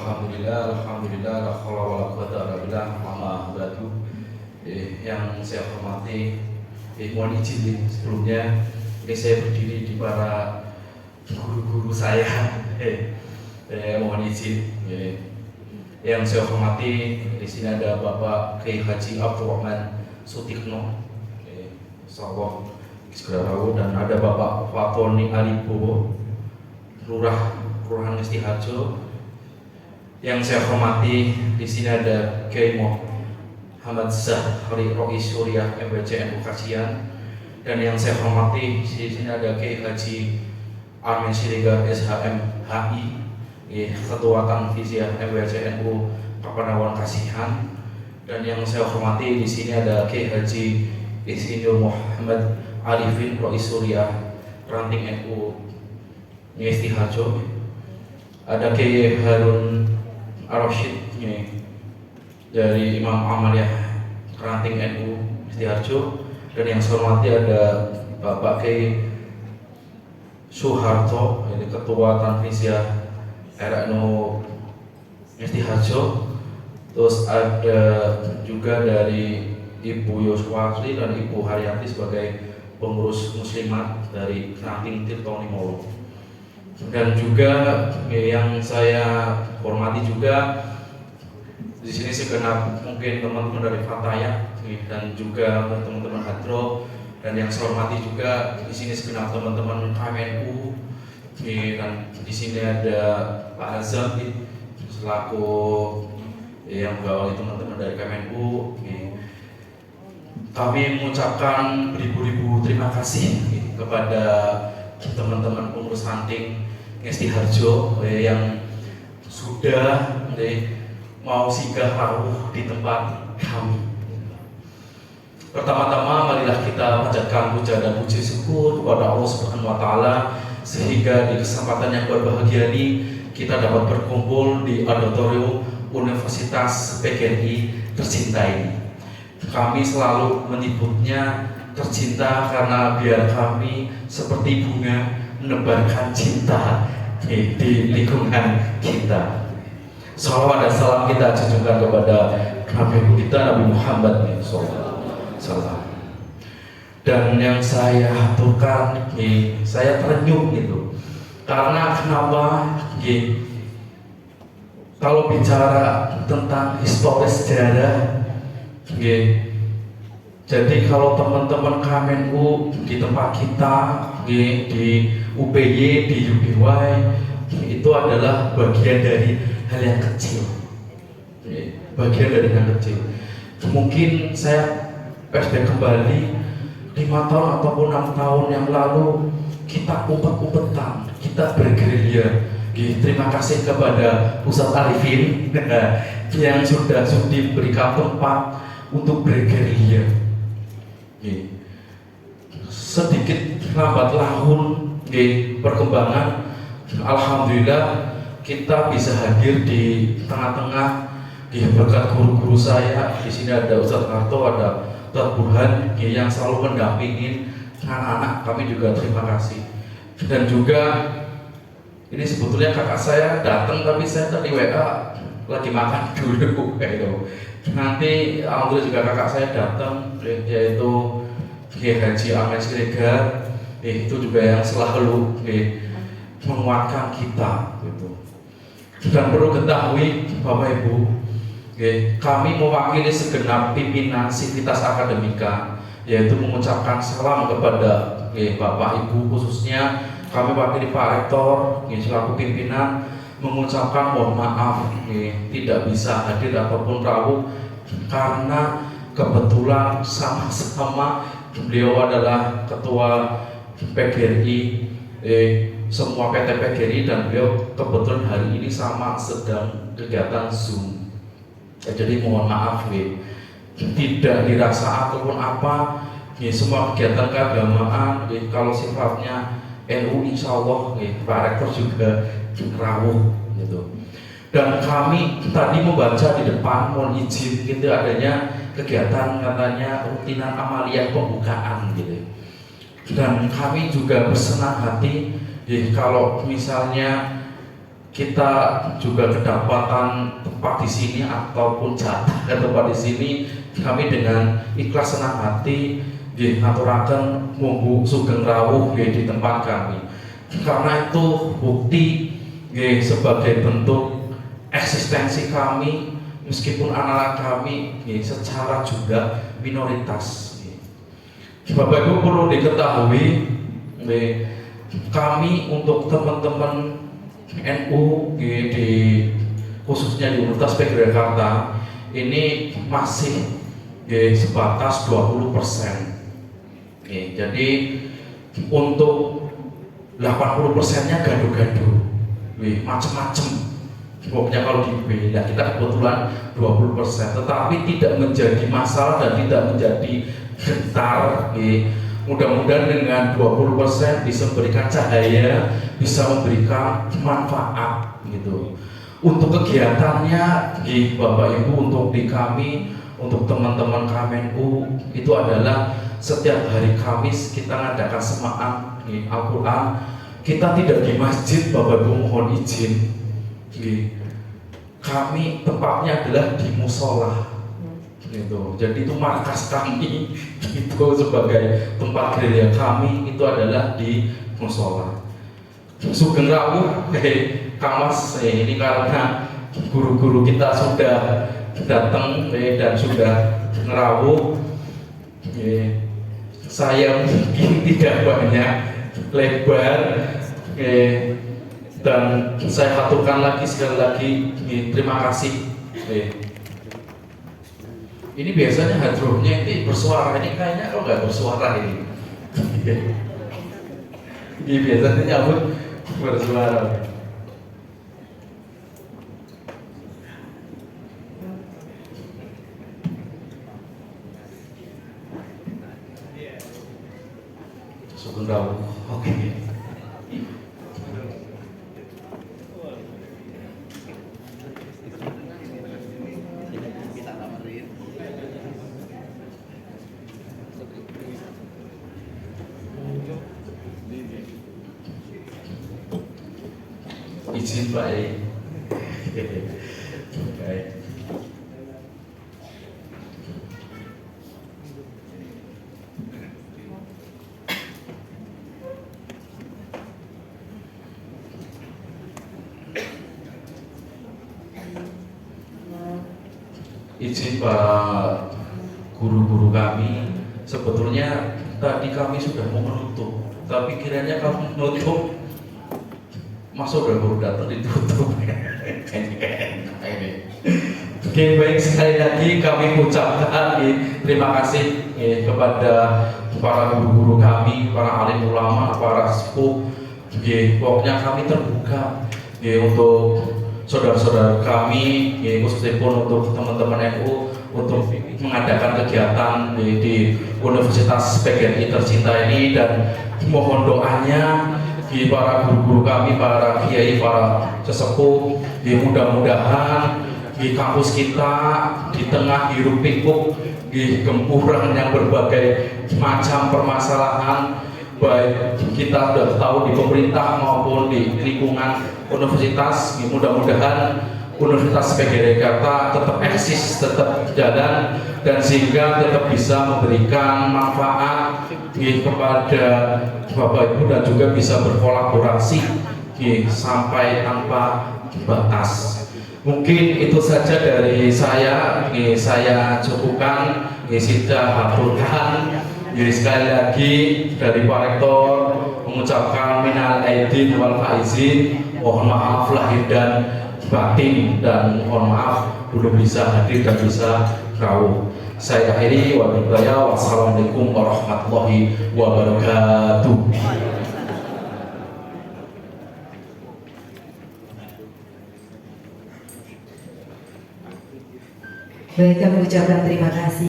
Alhamdulillah, la haula wala quwata illa billah, amma ba'du. Yang saya hormati, mohon izin sebelumnya, ini saya berdiri di para guru-guru saya. Mohon izin. Yang saya hormati, di sini ada Bapak Kiai Haji Abdurrahman Sutikno, Sawah Kisgarawo, dan ada Bapak Fatoni Alibowo, Kelurahan Ngestiharjo. Yang saya hormati, di sini ada Kiai Muhammad Zahri Rois Suriah MBCN Bekasian, dan yang saya hormati di sini ada Kiai Haji Amin Siregar SHM HI, Ketua Tanfiziyah MBCNU Kapanewon Kasihan, dan yang saya hormati di sini ada Kiai Haji Insinyur Muhammad Arifin Rois Suriah Ranting NU Ngestiharjo, ada Kiai Harun Ar-Rasyid dari Imam Amaliyah Ranting NU Ngestiharjo, dan yang saya hormati ada Bapak Kiai Soeharto, Ketua Tanfiziyah RNU Ngestiharjo. Terus ada juga dari Ibu Yoswasri dan Ibu Haryati sebagai pengurus muslimat dari Ranting Tirtonimolo. Dan juga yang saya hormati juga di sini segenap mungkin teman-teman dari Fataya dan juga teman-teman Hadro, dan yang saya hormati juga di sini segenap teman-teman KMNU, dan di sini ada Pak Azam selaku yang mengawali teman-teman dari KMNU. Kami mengucapkan beribu-ribu terima kasih kepada teman-teman pengurus Ranting Ngestiharjo yang sudah mau singgah rawuh di tempat kami. Pertama-tama marilah kita panjatkan puja dan puji syukur kepada Allah Subhanahu wa taala, sehingga di kesempatan yang berbahagia ini kita dapat berkumpul di auditorium Universitas PGRI tercinta ini. Kami selalu menyebutnya tercinta karena biar kami seperti bunga menebarkan cinta di lingkungan kita. Salawat dan salam kita junjungkan kepada Nabi kita Nabi Muhammad SAW. Dan yang saya aturkan, saya terenyuh gitu. Karena kenapa? Kalau bicara tentang historis sejarah, jadi kalau teman-teman KMNU di tempat kita, di UPY, di UPY, itu adalah bagian dari hal yang kecil. Bagian dari hal kecil. Mungkin saya flashback kembali 5 tahun ataupun 6 tahun yang lalu, kita umpet-umpetan, kita bergerilya. Terima kasih kepada Ustadz Arifin yang sudah diberikan tempat untuk bergerilya. Sedikit lambat laun perkembangan, alhamdulillah kita bisa hadir di tengah-tengah berkat guru-guru saya. Di sini ada Ustadz Karto, ada Ustadz Burhan yang selalu mendampingin anak-anak. Kami juga terima kasih. Dan juga ini sebetulnya kakak saya datang, tapi saya tadi WA lagi makan dulu gitu. Nanti alhamdulillah juga kakak saya datang, yaitu Kiai Haji Amin Siregar, itu juga yang selalu menguatkan kita gitu. Dan perlu ketahui Bapak Ibu, kami mewakili segenap pimpinan Sivitas Akademika, yaitu mengucapkan salam kepada Bapak Ibu, khususnya kami wakili Pak Rektor selaku pimpinan, mengucapkan mohon maaf tidak bisa hadir ataupun rawuh karena kebetulan sama-sama beliau adalah ketua PGRI, semua PT PGRI, dan beliau kebetulan hari ini sama sedang kegiatan Zoom. Jadi mohon maaf tidak dirasa ataupun apa, semua kegiatan keagamaan kalau sifatnya NU insya Allah Pak Rektor juga rawuh gitu. Dan kami tadi membaca di depan, mohon izin gitu, adanya kegiatan katanya rutinan amaliyah pembukaan gitu. Dan kami juga bersenang hati kalau misalnya kita juga kedapatan tempat di sini ataupun jatah tempat di sini, kami dengan ikhlas senang hati ngaturaken monggo sugeng rawuh di tempat kami. Karena itu bukti sebagai bentuk eksistensi kami, meskipun anak-anak kami secara juga minoritas. Bapak Ibu perlu diketahui, kami untuk teman-teman NU di khususnya di Universitas PGRI Jakarta ini masih sebatas 20%. Jadi untuk 80%-nya gaduh-gaduh, macam-macam. Pokoknya kalau dibela kita kebetulan 20%, tetapi tidak menjadi masalah dan tidak menjadi gentar. Mudah-mudahan dengan 20% bisa memberikan cahaya, bisa memberikan manfaat gitu. Untuk kegiatannya Bapak Ibu, untuk di kami, untuk teman-teman KMNU itu adalah setiap hari Kamis kita mengadakan semaan Al-Quran. Kita tidak di masjid, Bapak Ibu mohon izin. Kami tempatnya adalah di musola. Gitu. Jadi itu markas kami itu sebagai tempat gereja kami itu adalah di musola. Sugeng rawuh Kang Mas ini karena guru-guru kita sudah datang dan sudah ngerawuh. Saya mungkin tidak banyak lebar dan saya haturkan lagi sekali lagi terima kasih. Ini biasanya hadrohnya ini bersuara, ini kayaknya kalau nggak bersuara ini. Ini biasanya nyambut bersuara. Sugeng rawuh. Oke. Izin Pak. Baik. Izin Pak guru-guru kami, sebetulnya tadi kami sudah mau menutup, tapi kiranya kamu menutup masuk udah baru datang ditutup. Oke, baik, sekali lagi kami ucapkan terima kasih kepada para guru-guru kami, para alim ulama, para sepuh. Pokoknya kami terbuka untuk saudara-saudara kami, khususnya pun untuk teman-teman NU untuk mengadakan kegiatan di Universitas PGRI tercinta ini, dan mohon doanya para guru-guru kami, para kiai, para sesepuh, mudah-mudahan di kampus kita di tengah hiruk pikuk di gempuran yang berbagai macam permasalahan, baik kita sudah tahu di pemerintah maupun di lingkungan universitas, mudah-mudahan Universitas PGRI Jakarta tetap eksis, tetap jalan, dan sehingga tetap bisa memberikan manfaat kepada Bapak Ibu dan juga bisa berkolaborasi sampai tanpa batas. Mungkin itu saja dari saya cukupkan, sudah haturkan. Sekali lagi dari Pak Rektor mengucapkan minal aidin wal faizin, mohon maaf lahir dan batin, dan mohon maaf belum bisa hadir dan bisa rawuh. Saya akhiri wassalamualaikum warahmatullahi wabarakatuh. Baik, kami ucapkan terima kasih.